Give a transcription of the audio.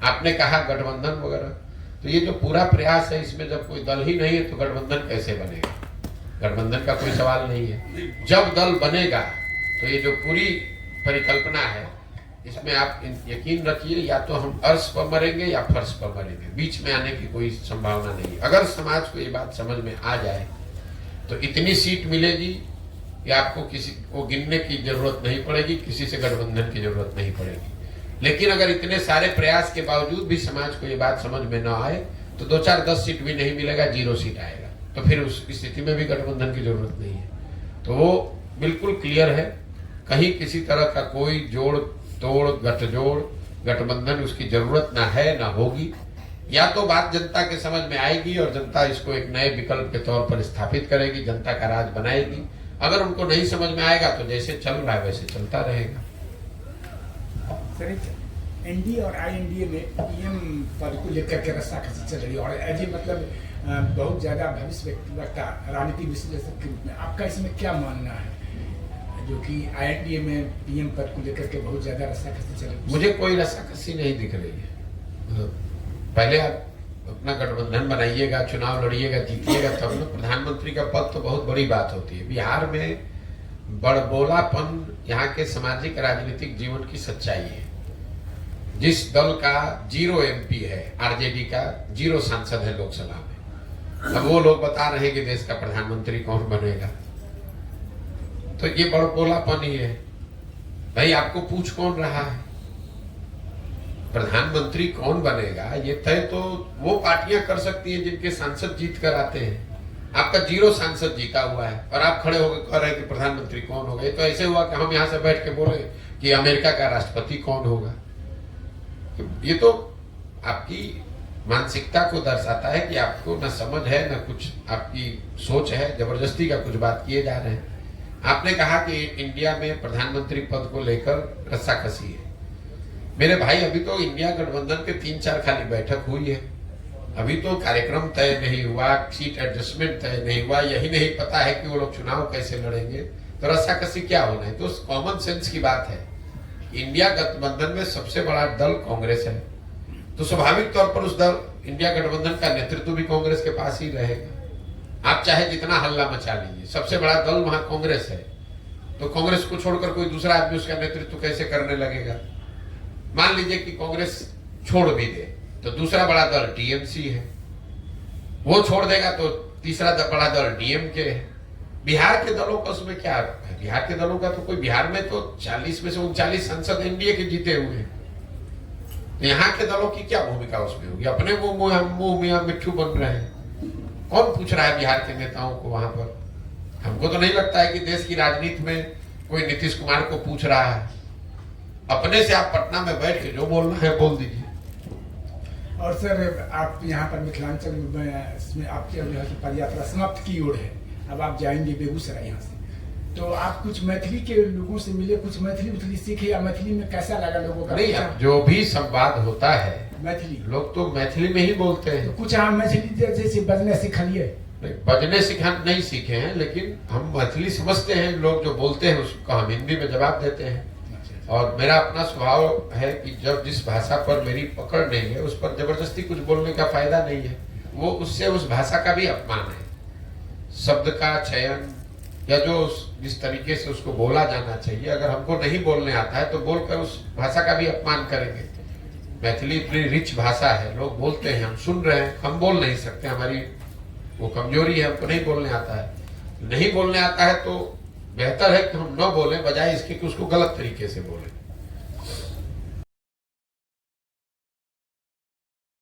आपने कहा गठबंधन वगैरह, तो ये जो पूरा प्रयास है इसमें जब कोई दल ही नहीं है तो गठबंधन कैसे बनेगा? गठबंधन का कोई सवाल नहीं है। जब दल बनेगा तो ये जो पूरी परिकल्पना है इसमें आप यकीन रखिए, या तो हम अर्श पर मरेंगे या फर्श पर मरेंगे, बीच में आने की कोई संभावना नहीं है। अगर समाज को ये बात समझ में आ जाए तो इतनी सीट मिलेगी कि आपको किसी को गिनने की जरूरत नहीं पड़ेगी, किसी से गठबंधन की जरूरत नहीं पड़ेगी। लेकिन अगर इतने सारे प्रयास के बावजूद भी समाज को ये बात समझ में न आए तो 2-4-10 सीट भी नहीं मिलेगा, 0 सीट आएगा, तो फिर उस स्थिति में भी गठबंधन की जरूरत नहीं है। तो वो बिल्कुल क्लियर है, कहीं किसी तरह का कोई जोड़ तोड़ गठजोड़ गठबंधन उसकी जरूरत ना है ना होगी। या तो बात जनता के समझ में आएगी और जनता इसको एक नए विकल्प के तौर पर स्थापित करेगी, जनता का राज बनाएगी। अगर उनको नहीं समझ में आएगा तो जैसे चल रहा है वैसे चलता रहेगा। सर, एनडीए और आईएनडीए में पीएम पद को लेकर के रस्साकसी चल रही है और अजय मतलब बहुत ज्यादा भविष्य वक्ता राजनीति विश्लेषक के रूप में आपका इसमें क्या मानना है, जो कि आईएनडीए में पीएम पद को लेकर के बहुत ज्यादा रस्साकसी चल रही है? मुझे कोई रस्साकसी नहीं दिख रही है। पहले आप अपना गठबंधन बनाइएगा, चुनाव लड़िएगा, जीतिएगा, तब ना प्रधानमंत्री का पद तो बहुत बड़ी बात होती है। बिहार में बड़बोलापन यहाँ के सामाजिक राजनीतिक जीवन की सच्चाई है। जिस दल का 0 एमपी है, आरजेडी का 0 सांसद है लोकसभा में, अब वो लोग बता रहे हैं कि देश का प्रधानमंत्री कौन बनेगा, तो ये बड़बोलापन ही है। भाई आपको पूछ कौन रहा है? प्रधानमंत्री कौन बनेगा ये तय तो वो पार्टियां कर सकती हैं जिनके सांसद जीत कर आते हैं। आपका 0 सांसद जीता हुआ है और आप खड़े होकर कह रहे हैं कि प्रधानमंत्री कौन होगा। ये तो ऐसे हुआ कि हम यहाँ से बैठ के बोले कि अमेरिका का राष्ट्रपति कौन होगा। ये तो आपकी मानसिकता को दर्शाता है कि आपको न समझ है न कुछ आपकी सोच है, जबरदस्ती का कुछ बात किए जा रहे हैं। आपने कहा कि इंडिया में प्रधानमंत्री पद को लेकर रस्साकसी है। मेरे भाई, अभी तो इंडिया गठबंधन के 3-4 खाली बैठक हुई है, अभी तो कार्यक्रम तय नहीं हुआ, सीट एडजस्टमेंट तय नहीं हुआ, यही नहीं पता है कि वो लोग चुनाव कैसे लड़ेंगे, तो रस्साकसी क्या होना है? तो कॉमन सेंस की बात है। इंडिया गठबंधन में सबसे बड़ा दल कांग्रेस है, तो स्वाभाविक तौर पर उस दल इंडिया गठबंधन का नेतृत्व भी कांग्रेस के पास ही रहेगा। आप चाहे जितना हल्ला मचा लीजिए, सबसे बड़ा दल वहां कांग्रेस है, तो कांग्रेस को छोड़कर कोई दूसरा आदमी उसका नेतृत्व कैसे करने लगेगा? मान लीजिए कि कांग्रेस छोड़ भी दे तो दूसरा बड़ा दल टीएमसी है, वो छोड़ देगा तो तीसरा बड़ा दल डीएमके है। बिहार के दलों का उसमें क्या है? बिहार के दलों का तो कोई, बिहार में तो 40 में से 39 सांसद एनडीए के जीते हुए हैं, तो यहाँ के दलों की क्या भूमिका उसमें होगी? अपने मुंह में मिट्ठू बन रहे हैं। कौन पूछ रहा है बिहार के नेताओं को वहां पर? हमको तो नहीं लगता है कि देश की राजनीति में कोई नीतीश कुमार को पूछ रहा है। अपने से आप पटना में बैठ के जो बोलना है बोल दीजिए। और सर, आप यहाँ पर मिथिलांचल में आपकी जो है पद यात्रा समाप्त की ओर है, अब आप जाएंगे बेगूसराय यहाँ से, तो आप कुछ मैथिली के लोगों से मिले, कुछ मैथिली सीखे, या मैथिली में कैसा लगा लोगों का? नहीं, जो भी संवाद होता है मैथिली लोग तो मैथिली में ही बोलते हैं। तो कुछ हम मैथिली जैसे बजने सिखलिए? बजने नहीं सीखे हैं, लेकिन हम मैथिली समझते हैं। लोग जो बोलते हैं उसको हम हिंदी में जवाब देते हैं। और मेरा अपना स्वभाव है कि जब जिस भाषा पर मेरी पकड़ नहीं है उस पर जबरदस्ती कुछ बोलने का फायदा नहीं है। वो उससे उस भाषा का भी अपमान है। शब्द का चयन या जो जिस तरीके से उसको बोला जाना चाहिए, अगर हमको नहीं बोलने आता है तो बोलकर उस भाषा का भी अपमान करेंगे। मैथिली इतनी रिच भाषा है, लोग बोलते हैं, हम सुन रहे हैं, हम बोल नहीं सकते, हमारी वो कमजोरी है, हमको नहीं बोलने आता है। नहीं बोलने आता है तो बेहतर है कि हम न बोलें, बजाय इसके कि उसको गलत तरीके से बोलें।